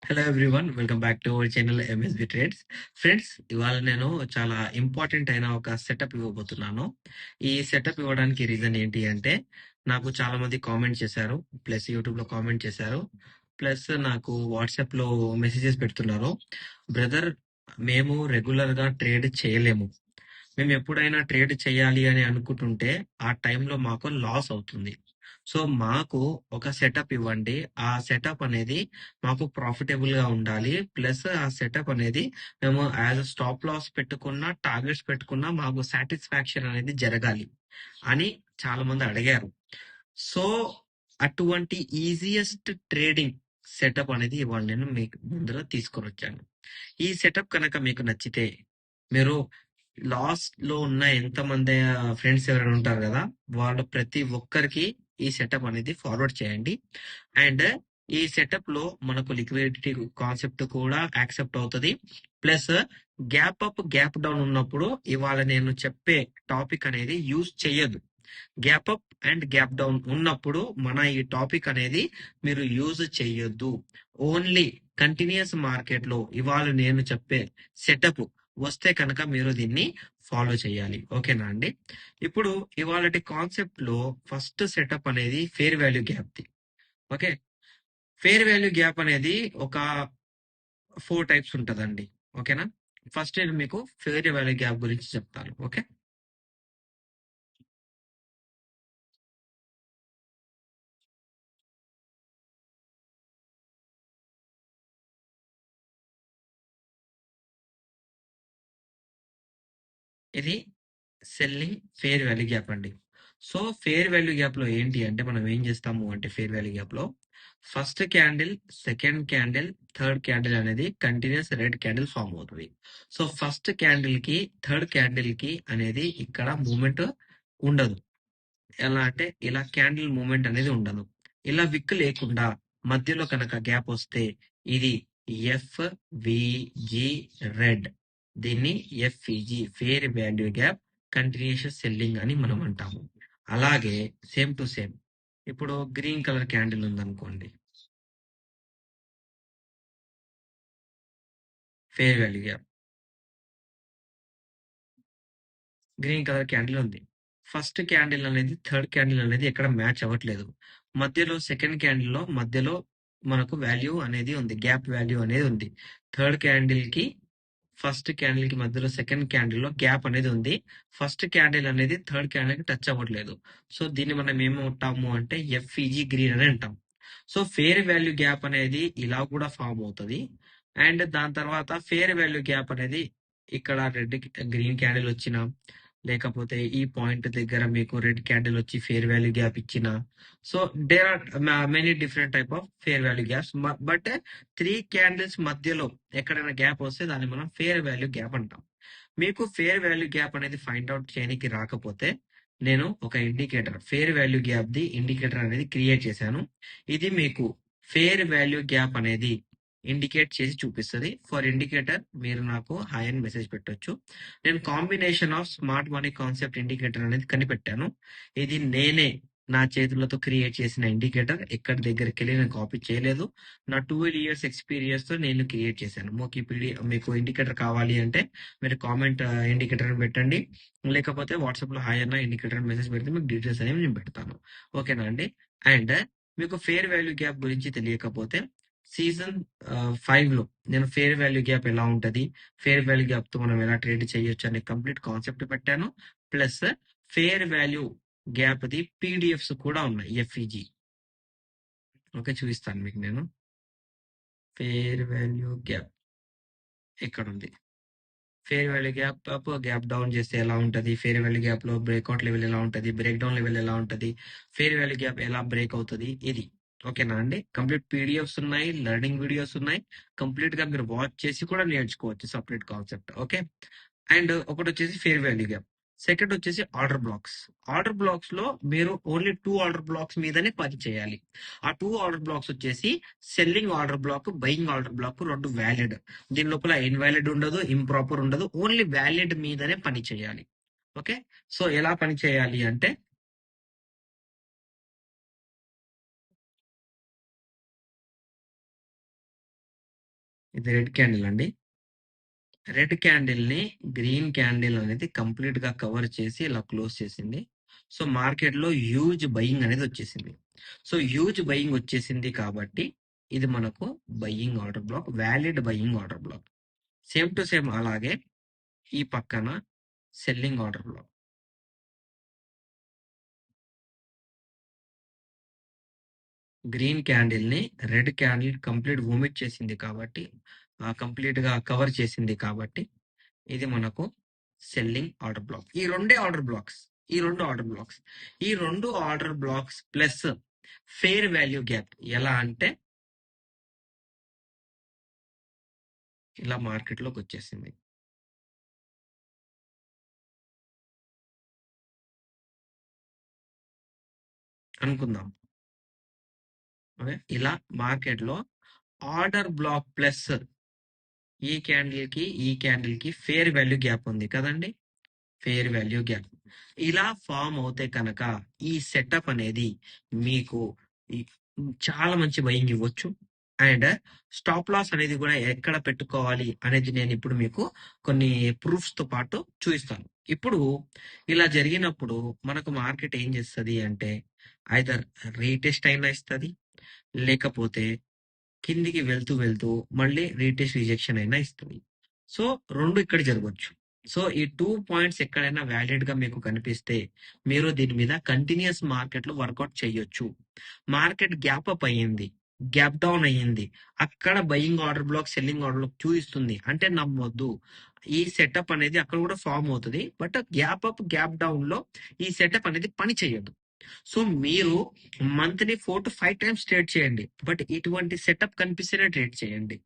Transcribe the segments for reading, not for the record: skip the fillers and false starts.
Hello everyone. Welcome back to our channel MSB trades. Friends, ఇవాళ నేను చాలా important అయిన ఒక సెటప్ ఇవ్వబోతున్నాను. ఈ సెటప్ ఇవ్వడానికి రీజన్ ఏంటి అంటే, నాకు చాలా మంది కామెంట్ చేశారు, ప్లస్ యూట్యూబ్లో కామెంట్ చేశారు, ప్లస్ నాకు వాట్సాప్లో మెసేజెస్ పెడుతున్నారు. బ్రదర్, మేము రెగ్యులర్గా ట్రేడ్ చేయలేము. మేము ఎప్పుడైనా ట్రేడ్ చేయాలి అని అనుకుంటుంటే ఆ టైంలో మాకు లాస్ అవుతుంది. సో మాకు ఒక సెటప్ ఇవ్వండి. ఆ సెటప్ అనేది మాకు ప్రాఫిటబుల్ గా ఉండాలి. ప్లస్ ఆ సెటప్ అనేది మేము యాజ్ స్టాప్ లాస్ పెట్టుకున్న, టార్గెట్స్ పెట్టుకున్న మాకు సాటిస్ఫాక్షన్ అనేది జరగాలి అని చాలా మంది అడిగారు. సో అటువంటి ఈజియెస్ట్ ట్రేడింగ్ సెటప్ అనేది ఇవాళ నేను మీకు ముందర తీసుకొని వచ్చాను. ఈ సెటప్ కనుక మీకు నచ్చితే, మీరు లాస్ట్ లో ఉన్న ఎంతమంది ఫ్రెండ్స్ ఎవరైనా ఉంటారు కదా, వాళ్ళు ప్రతి ఒక్కరికి ఈ సెటప్ అనేది ఫార్వర్డ్ చేయండి. అండ్ ఈ సెటప్ లో మనకు లిక్విడిటీ కాన్సెప్ట్ కూడా యాక్సెప్ట్ అవుతుంది. Plus gap up gap down ఉన్నప్పుడు ఇవాళ నేను చెప్పే టాపిక్ అనేది యూజ్ చేయదు. Gap up and gap down ఉన్నప్పుడు మన ఈ టాపిక్ అనేది మీరు యూజ్ చేయొద్దు. ఓన్లీ కంటిన్యూస్ మార్కెట్ లో ఇవాళ నేను చెప్పే సెటప్ వస్తే కనుక మీరు దీన్ని ఫాలో చేయాలి. ఓకేనా అండి? ఇప్పుడు ఇవాళ కాన్సెప్ట్ లో ఫస్ట్ సెటప్ అనేది fair value gap the. Okay, fair value gap అనేది ఒక 4 టైప్స్ ఉంటదండి. ఓకేనా? ఫస్ట్ నేను మీకు ఫేర్ వాల్యూ గ్యాప్ గురించి చెప్తాను. ఓకే, ఇది సెల్లింగ్ ఫేర్ వాల్యూ గ్యాప్ అండి. సో ఫేర్ వాల్యూ గ్యాప్ లో ఏంటి అంటే, మనం ఏం చేస్తాము అంటే, ఫేర్ వాల్యూ గ్యాప్ లో first candle, second candle, third candle అనేది కంటిన్యూస్ రెడ్ క్యాండిల్ ఫామ్ అవుతుంది. సో ఫస్ట్ క్యాండిల్ కి, థర్డ్ క్యాండిల్ కి అనేది ఇక్కడ మూమెంట్ ఉండదు. ఎలా అంటే, ఇలా క్యాండిల్ మూమెంట్ అనేది ఉండదు. ఇలా విక్ లేకుండా మధ్యలో కనుక గ్యాప్ వస్తే ఇది ఎఫ్ విజి రెడ్, దీన్ని FVG fair value gap continuation selling అని మనం అంటాము. అలాగే సేమ్ టు సేమ్, ఇప్పుడు గ్రీన్ కలర్ క్యాండిల్ ఉందనుకోండి, fair value gap, green colour candle ఉంది. ఫస్ట్ క్యాండిల్ అనేది థర్డ్ క్యాండిల్ అనేది ఎక్కడ మ్యాచ్ అవ్వట్లేదు. మధ్యలో సెకండ్ క్యాండిల్ లో మధ్యలో మనకు వాల్యూ అనేది ఉంది, గ్యాప్ వాల్యూ అనేది ఉంది. థర్డ్ క్యాండిల్ కి, ఫస్ట్ క్యాండిల్ కి మధ్యలో సెకండ్ క్యాండిల్ లో గ్యాప్ అనేది ఉంది. ఫస్ట్ క్యాండిల్ అనేది థర్డ్ క్యాండిల్ కి టచ్ అవ్వట్లేదు. సో దీన్ని మనం ఏమంటాము అంటే ఎఫ్ఈజి గ్రీన్ అని అంటాం. సో ఫేర్ వాల్యూ గ్యాప్ అనేది ఇలా కూడా ఫామ్ అవుతుంది. అండ్ దాని తర్వాత ఫేర్ వాల్యూ గ్యాప్ అనేది ఇక్కడ రెడ్ గ్రీన్ క్యాండిల్ వచ్చిన, లేకపోతే ఈ పాయింట్ దగ్గర మీకు రెడ్ క్యాండిల్ వచ్చి ఫేర్ వాల్యూ గ్యాప్ ఇచ్చిన, so there are many different type of fair value gaps. But 3 candles మధ్యలో ఎక్కడైనా గ్యాప్ వస్తే దాన్ని మనం ఫేర్ వాల్యూ గ్యాప్ అంటాం. మీకు ఫేర్ వాల్యూ గ్యాప్ అనేది ఫైండ్ అవుట్ చేయడానికి రాకపోతే, నేను ఒక indicator, fair value gap the indicator అనేది క్రియేట్ చేశాను. ఇది మీకు ఫేర్ వాల్యూ గ్యాప్ అనేది ఇండికేట్ చేసి చూపిస్తుంది. ఫర్ ఇండికేటర్ మీరు నాకు హాయ్ అని మెసేజ్ పెట్టొచ్చు. నేను combination of smart money concept indicator అనేది కనిపెట్టాను. ఇది నేనే నా చేతులతో క్రియేట్ చేసిన ఇండికేటర్. ఎక్కడి దగ్గరికి వెళ్ళి నేను కాపీ చేయలేదు. నా 12 ఇయర్స్ ఎక్స్పీరియన్స్ తో నేను క్రియేట్ చేశాను. మీకు ఇండికేటర్ కావాలి అంటే మీరు కామెంట్ ఇండికేటర్ పెట్టండి, లేకపోతే వాట్సాప్ లో హాయ్ అన్న ఇండికేటర్ మెసేజ్ పెడితే మీకు డీటెయిల్స్ అనేవి నేను పెడతాను. ఓకేనా అండి? అండ్ మీకు ఫేర్ వాల్యూ గ్యాప్ గురించి తెలియకపోతే, సీజన్ 5 లో నేను ఫేర్ వాల్యూ గ్యాప్ ఎలా ఉంటది, ఫేర్ వాల్యూ గ్యాప్ తో మనం ఎలా ట్రేడ్ చేయొచ్చు అనే కంప్లీట్ కాన్సెప్ట్ పెట్టాను. Plus fair value gap the PDFs కూడా ఉన్నాయి, ఎఫ్ఈజి. ఓకే, చూపిస్తాను మీకు నేను. ఫేర్ వాల్యూ గ్యాప్ ఇక్కడ ఉంది. Fair value gap up gap down చేస్తే ఎలా ఉంటది, ఫేర్ వాల్యూ గ్యాప్ లో బ్రేక్అవుట్ లెవెల్ ఎలా ఉంటది, బ్రేక్ డౌన్ లెవెల్ ఎలా ఉంటది, ఫేర్ వాల్యూ గ్యాప్ ఎలా బ్రేక్ అవుతుంది, ఇది. ఓకేనా అండి? కంప్లీట్ పీడిఎఫ్స్ ఉన్నాయి, లెర్నింగ్ వీడియోస్ ఉన్నాయి. కంప్లీట్ గా మీరు వాచ్ చేసి కూడా నేర్చుకోవచ్చు, సపరేట్ కాన్సెప్ట్. ఓకే, అండ్ ఒకటి వచ్చేసి ఫేర్ వాల్యూ గ్యాప్. సెకండ్ వచ్చేసి ఆర్డర్ బ్లాక్స్. ఆర్డర్ బ్లాక్స్ లో మీరు ఓన్లీ 2 ఆర్డర్ బ్లాక్స్ మీదనే పని చేయాలి. ఆ 2 ఆర్డర్ బ్లాక్స్ వచ్చేసి selling order black, buying order black, రెండు వ్యాలిడ్. దీని లోపల ఇన్వాలిడ్ ఉండదు, ఇంప్రాపర్ ఉండదు, ఓన్లీ వ్యాలిడ్ మీదనే పని చేయాలి. ఓకే, సో ఎలా పని చేయాలి అంటే, ఇది రెడ్ క్యాండిల్ అండి. రెడ్ క్యాండిల్ ని గ్రీన్ క్యాండిల్ అనేది కంప్లీట్ గా కవర్ చేసి ఇలా క్లోజ్ చేసింది. సో మార్కెట్ లో హ్యూజ్ బయింగ్ అనేది వచ్చేసింది. సో హ్యూజ్ బయింగ్ వచ్చేసింది కాబట్టి ఇది మనకు buying order black, valid buying order black. Same to same అలాగే ఈ పక్కన selling order black. Green candle ని రెడ్ క్యాండిల్ కంప్లీట్ వొమిట్ చేసింది కాబట్టి, కంప్లీట్ గా కవర్ చేసింది కాబట్టి ఇది మనకు సెల్లింగ్ ఆర్డర్ బ్లాక్. ఈ రెండే ఆర్డర్ బ్లాక్స్, ఈ రెండు ఆర్డర్ బ్లాక్స్, ఈ రెండు order blocks plus fair value gap. ఎలా అంటే ఇలా మార్కెట్ లోకి వచ్చేసింది అనుకుందాం. ఓకే, ఇలా మార్కెట్ లో ఆర్డర్ బ్లాక్ ప్లస్ ఈ క్యాండిల్ కి ఫెయిర్ వాల్యూ గ్యాప్ ఉంది కదండి, ఫెయిర్ వాల్యూ గ్యాప్. ఇలా ఫామ్ అవుతే కనుక ఈ సెటప్ అనేది మీకు ఈ- చాలా మంచి బయింగ్ ఇవ్వచ్చు. అండ్ స్టాప్ లాస్ అనేది కూడా ఎక్కడ పెట్టుకోవాలి అనేది నేను ఇప్పుడు మీకు కొన్ని ప్రూఫ్స్ తో పాటు చూపిస్తాను. ఇప్పుడు ఇలా జరిగినప్పుడు మనకు మార్కెట్ ఏం చేస్తుంది అంటే ఐదర్ రీటెస్ట్ అయినా ఇస్తుంది, లేకపోతే కిందికి వెళ్తూ వెళ్తూ మళ్ళీ రీటెస్ట్ రిజెక్షన్ అయినా ఇస్తుంది. సో రెండు ఇక్కడ జరగవచ్చు. సో ఈ 2 పాయింట్స్ ఎక్కడైనా వ్యాలిడ్ గా మీకు కనిపిస్తే మీరు దీని మీద కంటిన్యూస్ మార్కెట్ లో వర్కౌట్ చేయొచ్చు. మార్కెట్ గ్యాప్ అప్ అయ్యింది, గ్యాప్ డౌన్ అయ్యింది, అక్కడ buying order black, selling order black చూపిస్తుంది అంటే నమ్మొద్దు. ఈ సెటప్ అనేది అక్కడ కూడా ఫామ్ అవుతుంది, but gap up gap down లో ఈ సెటప్ అనేది పని చేయదు. సో మీరు మంత్ ని 4 to 5 times ట్రేడ్ చేయండి, బట్ ఇటువంటి సెటప్ కనిపిస్తేనే ట్రేడ్ చేయండి.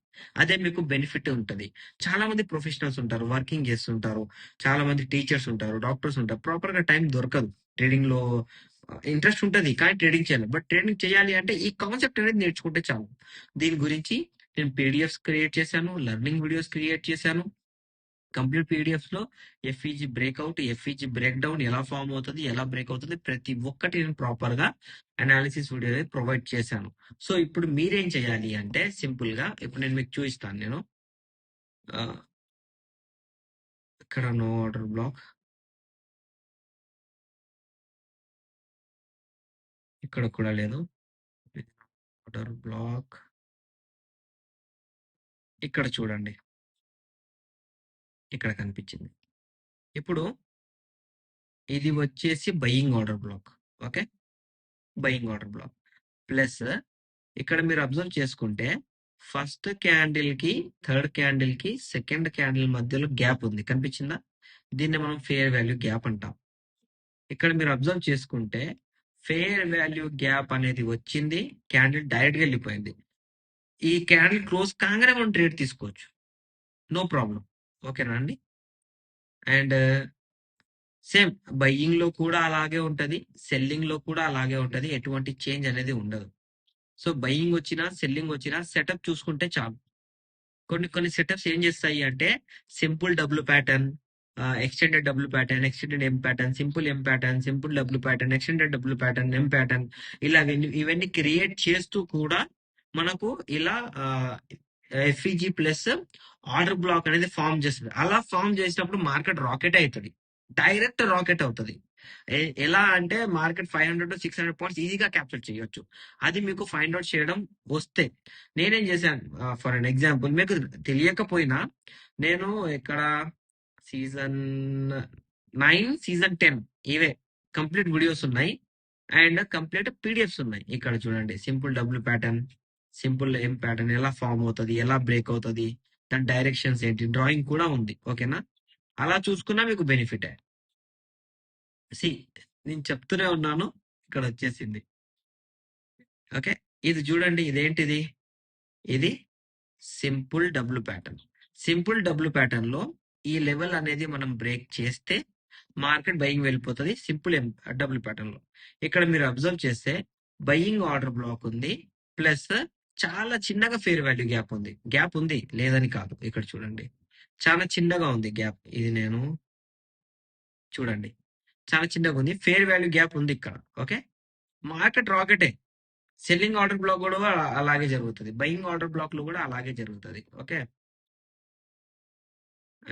అదే మీకు బెనిఫిట్ ఉంటుంది. చాలా మంది ప్రొఫెషనల్స్ ఉంటారు, వర్కింగ్ చేస్తుంటారు, చాలా మంది టీచర్స్ ఉంటారు, డాక్టర్స్ ఉంటారు, ప్రాపర్ గా టైం దొరకదు ట్రేడింగ్ లో. ఇంట్రెస్ట్ ఉంటుంది కానీ ట్రేడింగ్ చేయాలి. బట్ ట్రేడింగ్ చేయాలి అంటే ఈ కాన్సెప్ట్ అనేది నేర్చుకుంటే చాలు. దీని గురించి నేను పీడిఎఫ్స్ క్రియేట్ చేశాను, లెర్నింగ్ వీడియోస్ క్రియేట్ చేశాను. కంప్లీట్ పీడిఎఫ్స్ లో FEG breakout, FEG break down ఎలా ఫామ్ అవుతుంది, ఎలా బ్రేక్ అవుతుంది, ప్రతి ఒక్కటి నేను ప్రాపర్ గా అనాలిసిస్ వీడియో ప్రొవైడ్ చేశాను. సో ఇప్పుడు మీరేం చేయాలి అంటే సింపుల్ గా ఇప్పుడు నేను మీకు చూపిస్తాను. నేను ఆ, ఇక్కడ నో ఆర్డర్ బ్లాక్, ఇక్కడ కూడా లేదు ఆర్డర్ బ్లాక్. ఇక్కడ చూడండి, ఇక్కడ కనిపించింది. ఇప్పుడు ఇది వచ్చేసి buying order black. Okay, buying order black plus ఇక్కడ మీరు అబ్జర్వ్ చేసుకుంటే ఫస్ట్ క్యాండిల్ కి థర్డ్ క్యాండిల్ కి సెకండ్ క్యాండిల్ మధ్యలో గ్యాప్ ఉంది, కనిపించిందా? దీన్ని మనం ఫెయిర్ వాల్యూ గ్యాప్ అంటాం. ఇక్కడ మీరు అబ్జర్వ్ చేసుకుంటే ఫెయిర్ వాల్యూ గ్యాప్ అనేది వచ్చింది, క్యాండిల్ డైరెక్ట్ గా వెళ్ళిపోయింది. ఈ క్యాండిల్ క్లోజ్ కాగానే మనం ట్రేడ్ తీసుకోవచ్చు, నో ప్రాబ్లం. ఓకేనా అండి? అండ్ సేమ్ బయ్యింగ్ లో కూడా అలాగే ఉంటది, సెల్లింగ్ లో కూడా అలాగే ఉంటది, ఎటువంటి చేంజ్ అనేది ఉండదు. సో బయ్యింగ్ వచ్చినా సెల్లింగ్ వచ్చినా సెటప్ చూసుకుంటే చాలు. కొన్ని కొన్ని సెటప్స్ ఏం చేస్తాయి అంటే simple W pattern, extended W pattern, extended M pattern, simple M pattern, simple W pattern, extended W pattern, M pattern, ఇలా ఇవన్నీ క్రియేట్ చేస్తూ కూడా మనకు ఇలా ఎఫ్ఈజీ ప్లస్ ఆర్డర్ బ్లాక్ అనేది ఫామ్ చేస్తుంది. అలా ఫామ్ చేసినప్పుడు మార్కెట్ రాకెట్ అవుతుంది, డైరెక్ట్ రాకెట్ అవుతుంది. ఎలా అంటే మార్కెట్ 500 to 600 పాయింట్స్ ఈజీగా క్యాప్చర్ చేయొచ్చు. అది మీకు ఫైండ్ అవుట్ చేయడం వస్తే నేనేం చేశాను, ఫర్ అన్ ఎగ్జాంపుల్ మీకు తెలియకపోయినా నేను ఇక్కడ సీజన్ 9, సీజన్ 10 ఇవే కంప్లీట్ వీడియోస్ ఉన్నాయి అండ్ కంప్లీట్ పీడిఎఫ్స్ ఉన్నాయి. ఇక్కడ చూడండి simple W pattern, simple M pattern ఎలా ఫామ్ అవుతుంది, ఎలా బ్రేక్ అవుతుంది, దాని డైరెక్షన్స్ ఏంటి, డ్రాయింగ్ కూడా ఉంది. ఓకేనా? అలా చూసుకున్నా మీకు బెనిఫిట్. సి నేను చెప్తూనే ఉన్నాను, ఇక్కడ వచ్చేసింది. ఓకే, ఇది చూడండి, ఇదేంటిది, ఇది simple W pattern. Simple W pattern లో ఈ లెవెల్ అనేది మనం బ్రేక్ చేస్తే మార్కెట్ బయింగ్ వెళ్ళిపోతుంది సింపుల్ డబ్ల్యూ ప్యాటర్న్ లో. ఇక్కడ మీరు అబ్జర్వ్ చేస్తే బయింగ్ ఆర్డర్ బ్లాక్ ఉంది ప్లస్ చాలా చిన్నగా ఫేర్ వాల్యూ గ్యాప్ ఉంది. గ్యాప్ ఉంది లేదని కాదు, ఇక్కడ చూడండి చాలా చిన్నగా ఉంది గ్యాప్. ఇది నేను చూడండి చాలా చిన్నగా ఉంది, ఫేర్ వాల్యూ గ్యాప్ ఉంది ఇక్కడ. ఓకే, మార్కెట్ రాకెటే, సెల్లింగ్ ఆర్డర్ బ్లాక్ కూడా అలాగే జరుగుతుంది, బయింగ్ ఆర్డర్ బ్లాక్ లో కూడా అలాగే జరుగుతుంది. ఓకే.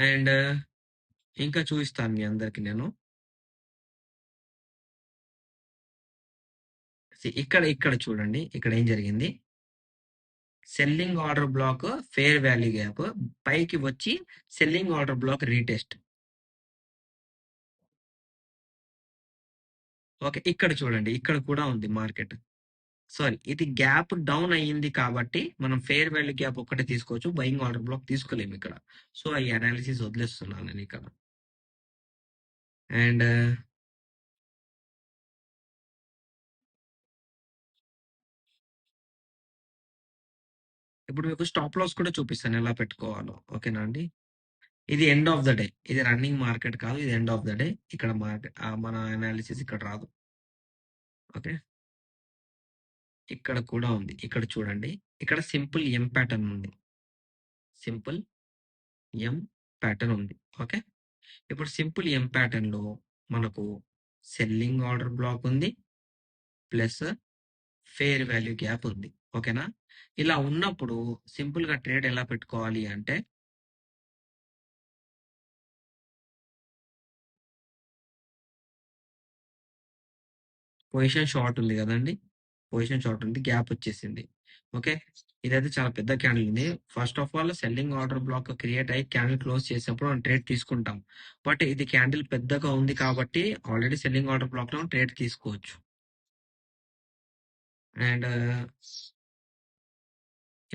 అండ్ ఇంకా చూపిస్తాను మీ అందరికి నేను. ఇక్కడ ఇక్కడ చూడండి, ఇక్కడ ఏం జరిగింది. Selling order black fair value gap పైకి వచ్చి selling order black retest. Okay, ఇక్కడ చూడండి, ఇక్కడ కూడా ఉంది మార్కెట్. సారీ, ఇది గ్యాప్ డౌన్ అయ్యింది కాబట్టి మనం ఫేర్ వాల్యూ గ్యాప్ ఒక్కటే తీసుకోవచ్చు, బయింగ్ ఆర్డర్ బ్లాక్ తీసుకోలేము ఇక్కడ. సో ఈ అనాలిసిస్ వదిలేస్తున్నాను నేను ఇక్కడ. అండ్ ఇప్పుడు మీకు స్టాప్ లాస్ కూడా చూపిస్తాను ఎలా పెట్టుకోవాలో. ఓకేనా అండి. ఇది ఎండ్ ఆఫ్ ద డే, ఇది రన్నింగ్ మార్కెట్ కాదు, ఇది ఎండ్ ఆఫ్ ద డే. ఇక్కడ మార్కెట్ మన అనాలిసిస్ ఇక్కడ రాదు. ఓకే, ఇక్కడ కూడా ఉంది, ఇక్కడ చూడండి, ఇక్కడ సింపుల్ ఎం ప్యాటర్న్ ఉంది, సింపుల్ ఎం ప్యాటర్న్ ఉంది. ఓకే, ఇప్పుడు సింపుల్ ఎం ప్యాటర్న్ లో మనకు సెల్లింగ్ ఆర్డర్ బ్లాక్ ఉంది ప్లస్ ఫేర్ వాల్యూ గ్యాప్ ఉంది. ఓకేనా. ఇలా ఉన్నప్పుడు సింపుల్ గా ట్రేడ్ ఎలా పెట్టుకోవాలి అంటే, పొజిషన్ షార్ట్ ఉంది కదండి, పొజిషన్ షార్ట్ ఉంది, గ్యాప్ వచ్చేసింది. ఓకే, ఇదైతే చాలా పెద్ద క్యాండిల్ ఉంది. First of all selling order block create అయ్యి క్యాండిల్ క్లోజ్ చేసినప్పుడు మనం ట్రేడ్ తీసుకుంటాం. బట్ ఇది క్యాండిల్ పెద్దగా ఉంది కాబట్టి ఆల్రెడీ సెల్లింగ్ ఆర్డర్ బ్లాక్ లో ట్రేడ్ తీసుకోవచ్చు. అండ్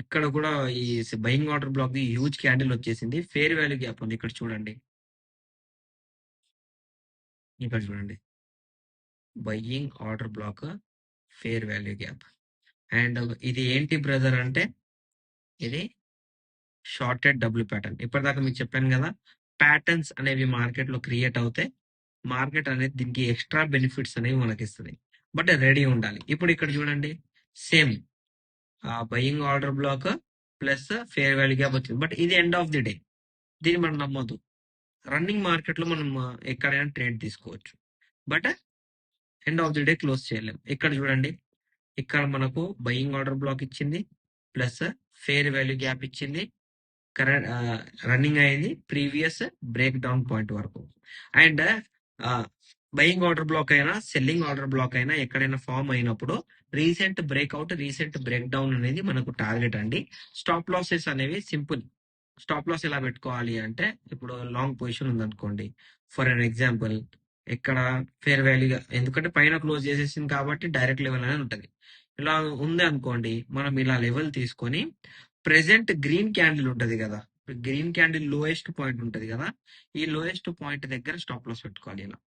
ఇక్కడ కూడా ఈ buying order black huge candle వచ్చేసింది, ఫేర్ వాల్యూ గ్యాప్ ఉంది. ఇక్కడ చూడండి, ఇక్కడ చూడండి, buying order black fair value gap. And ఇది ఏంటి బ్రదర్ అంటే, ఇది షార్టెడ్ డబ్ల్యూ ప్యాటర్న్. ఇప్పటిదాకా మీకు చెప్పాను కదా, ప్యాటర్న్స్ అనేవి మార్కెట్ లో క్రియేట్ అవుతాయి, మార్కెట్ అనేది దీనికి ఎక్స్ట్రా బెనిఫిట్స్ అనేవి మనకి ఇస్తుంది. బట్ రెడీ ఉండాలి. ఇప్పుడు ఇక్కడ చూడండి, same buying order black plus fair value gap వచ్చింది. బట్ ఇది ఎండ్ ఆఫ్ ది డే, దీన్ని మనం నమ్మొద్దు. రన్నింగ్ మార్కెట్ లో మనం ఎక్కడైనా ట్రేడ్ తీసుకోవచ్చు, but end of the day close చేయలేం. ఇక్కడ చూడండి, ఇక్కడ మనకు బయింగ్ ఆర్డర్ బ్లాక్ ఇచ్చింది ప్లస్ ఫేర్ వాల్యూ గ్యాప్ ఇచ్చింది, కరెంట్ రన్నింగ్ అయింది ప్రీవియస్ బ్రేక్ డౌన్ పాయింట్ వరకు. అండ్ బయింగ్ ఆర్డర్ బ్లాక్ అయినా సెల్లింగ్ ఆర్డర్ బ్లాక్ అయినా ఎక్కడైనా ఫామ్ అయినప్పుడు recent breakout, recent break down అనేది మనకు టార్గెట్ అండి. స్టాప్ లాసెస్ అనేవి సింపుల్. స్టాప్ లాస్ ఎలా పెట్టుకోవాలి అంటే, ఇప్పుడు లాంగ్ పొజిషన్ ఉందనుకోండి, ఫర్ అన్ ఎగ్జాంపుల్ ఇక్కడ ఫేర్ వాల్యూగా, ఎందుకంటే పైన క్లోజ్ చేసేసింది కాబట్టి డైరెక్ట్ లెవెల్ అనేది ఉంటుంది. ఇలా ఉంది అనుకోండి, మనం ఇలా లెవెల్ తీసుకొని ప్రెసెంట్ గ్రీన్ క్యాండిల్ ఉంటది కదా, గ్రీన్ క్యాండిల్ లోయెస్ట్ పాయింట్ ఉంటది కదా, ఈ లోయెస్ట్ పాయింట్ దగ్గర స్టాప్ లాస్ పెట్టుకోవాలి. ఇలా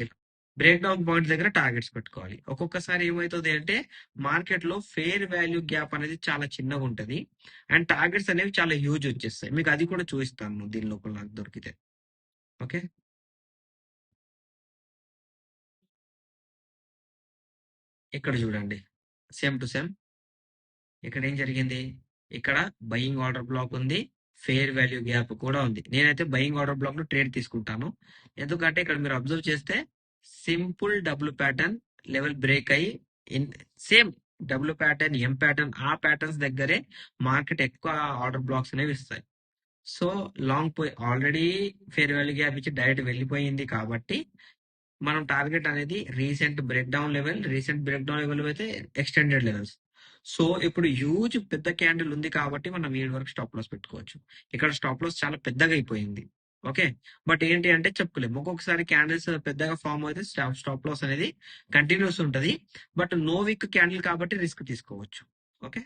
ఇలా బ్రేక్ డౌన్ పాయింట్ దగ్గర టార్గెట్స్ పెట్టుకోవాలి. ఒక్కొక్కసారి ఏమవుతుంది అంటే, మార్కెట్ లో ఫేర్ వాల్యూ గ్యాప్ అనేది చాలా చిన్నగా ఉంటది అండ్ టార్గెట్స్ అనేవి చాలా హ్యూజ్ వచ్చేస్తాయి. మీకు అది కూడా చూపిస్తాను దీని లోపల నాకు దొరికితే. ఓకే, ఇక్కడ చూడండి, సేమ్ టు సేమ్. ఇక్కడ ఏం జరిగింది, ఇక్కడ బయింగ్ ఆర్డర్ బ్లాక్ ఉంది, ఫేర్ వాల్యూ గ్యాప్ కూడా ఉంది. నేనైతే బయింగ్ ఆర్డర్ బ్లాక్ లో ట్రేడ్ తీసుకుంటాను, ఎందుకంటే ఇక్కడ మీరు అబ్జర్వ్ చేస్తే simple W pattern level break అయ్యి same W pattern, M pattern, ఆ ప్యాటర్న్స్ దగ్గరే మార్కెట్ ఎక్కువ ఆర్డర్ బ్లాక్స్ అనేవి ఇస్తాయి. So long already fair value gap ఇచ్చి డైరెక్ట్ వెళ్ళిపోయింది కాబట్టి మనం టార్గెట్ అనేది recent break down level, recent break down level అయితే ఎక్స్టెండెడ్ లెవెల్స్. సో ఇప్పుడు హ్యూజ్ పెద్ద క్యాండిల్ ఉంది కాబట్టి మనం వీడి వరకు స్టాప్ లాస్ పెట్టుకోవచ్చు. ఇక్కడ స్టాప్ లాస్ చాలా పెద్దగా అయిపోయింది. ఓకే, బట్ ఏంటి అంటే చెప్పుకోలేము, ఒక్కొక్కసారి క్యాండిల్స్ పెద్దగా ఫామ్ అయితే స్టాప్ లాస్ అనేది కంటిన్యూస్ ఉంటది. బట్ నో వీక్ క్యాండిల్ కాబట్టి రిస్క్ తీసుకోవచ్చు. ఓకే,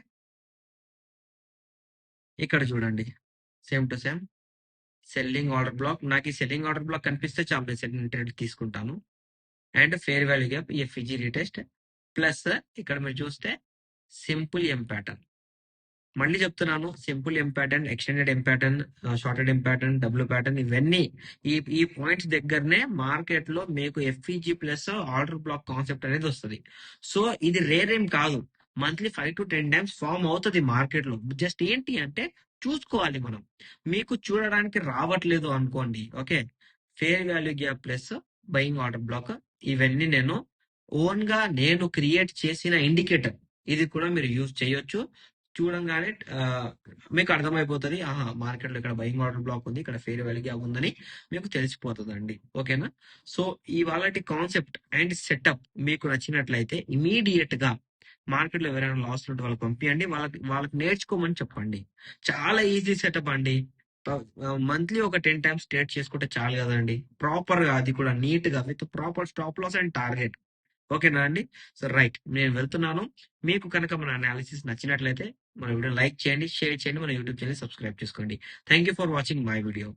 ఇక్కడ చూడండి, same to same selling order block. నాకు ఈ సెల్లింగ్ ఆర్డర్ బ్లాక్ కనిపిస్తే చాలా నేను సెల్లింగ్ ట్రేడ్ తీసుకుంటాను. And fair value gap FVG retest plus ఇక్కడ మీరు చూస్తే సింపుల్ ఎం ప్యాటర్న్. మళ్ళీ చెప్తున్నాను, simple M pattern, extended M pattern, shorted M pattern, W pattern, ఇవన్నీ ఈ పాయింట్స్ దగ్గరనే మార్కెట్ లో మీకు FEG plus order black concept అనేది వస్తుంది. సో ఇది రేర్ ఏం కాదు, మంత్లీ 5 to 10 టైమ్స్ ఫామ్ అవుతుంది మార్కెట్ లో. జస్ట్ ఏంటి అంటే చూసుకోవాలి మనం. మీకు చూడడానికి రావట్లేదు అనుకోండి, okay, fair value gap plus buying order black, ఇవన్నీ నేను ఓన్‌గా నేను క్రియేట్ చేసిన ఇండికేటర్. ఇది కూడా మీరు యూజ్ చేయొచ్చు. చూడంగానే మీకు అర్థమైపోతది. ఆహా! మార్కెట్‌లో ఇక్కడ బయింగ్ ఆర్డర్ బ్లాక్ ఉంది. ఇక్కడ ఫెయిర్ వాల్యూ గ్యాప్ ఉందని మీకు తెలిసిపోతదండి. ఓకేనా? సో, ఇవాళటి కాన్సెప్ట్ అండ్ సెటప్ మీకు నచ్చినట్లయితే ఇమ్మీడియేట్‌గా మార్కెట్‌లో ఎవరైనా లాస్‌లో ఉంటే వాళ్ళకి పంపియండి. వాళ్ళకి వాళ్ళకి నేర్చుకోమని చెప్పండి. చాలా ఈజీ సెటప్ అండి. మంత్లీ ఒక 10 టైమ్స్ ట్రేడ్ చేసుకుంటే చాలు గదండీ! ప్రాపర్‌గా అది కూడా నీట్‌గా with proper stop loss and target. ఓకేనా అండి? So, right. నేను వెళ్తున్నాను. మీకు కనుక మన అనాలిసిస్ నచ్చినట్లయితే మన వీడియోని లైక్ చేయండి, షేర్ చేయండి. మన యూట్యూబ్ ఛానెల్ సబ్స్క్రైబ్ చేసుకోండి. Thank you for watching my video.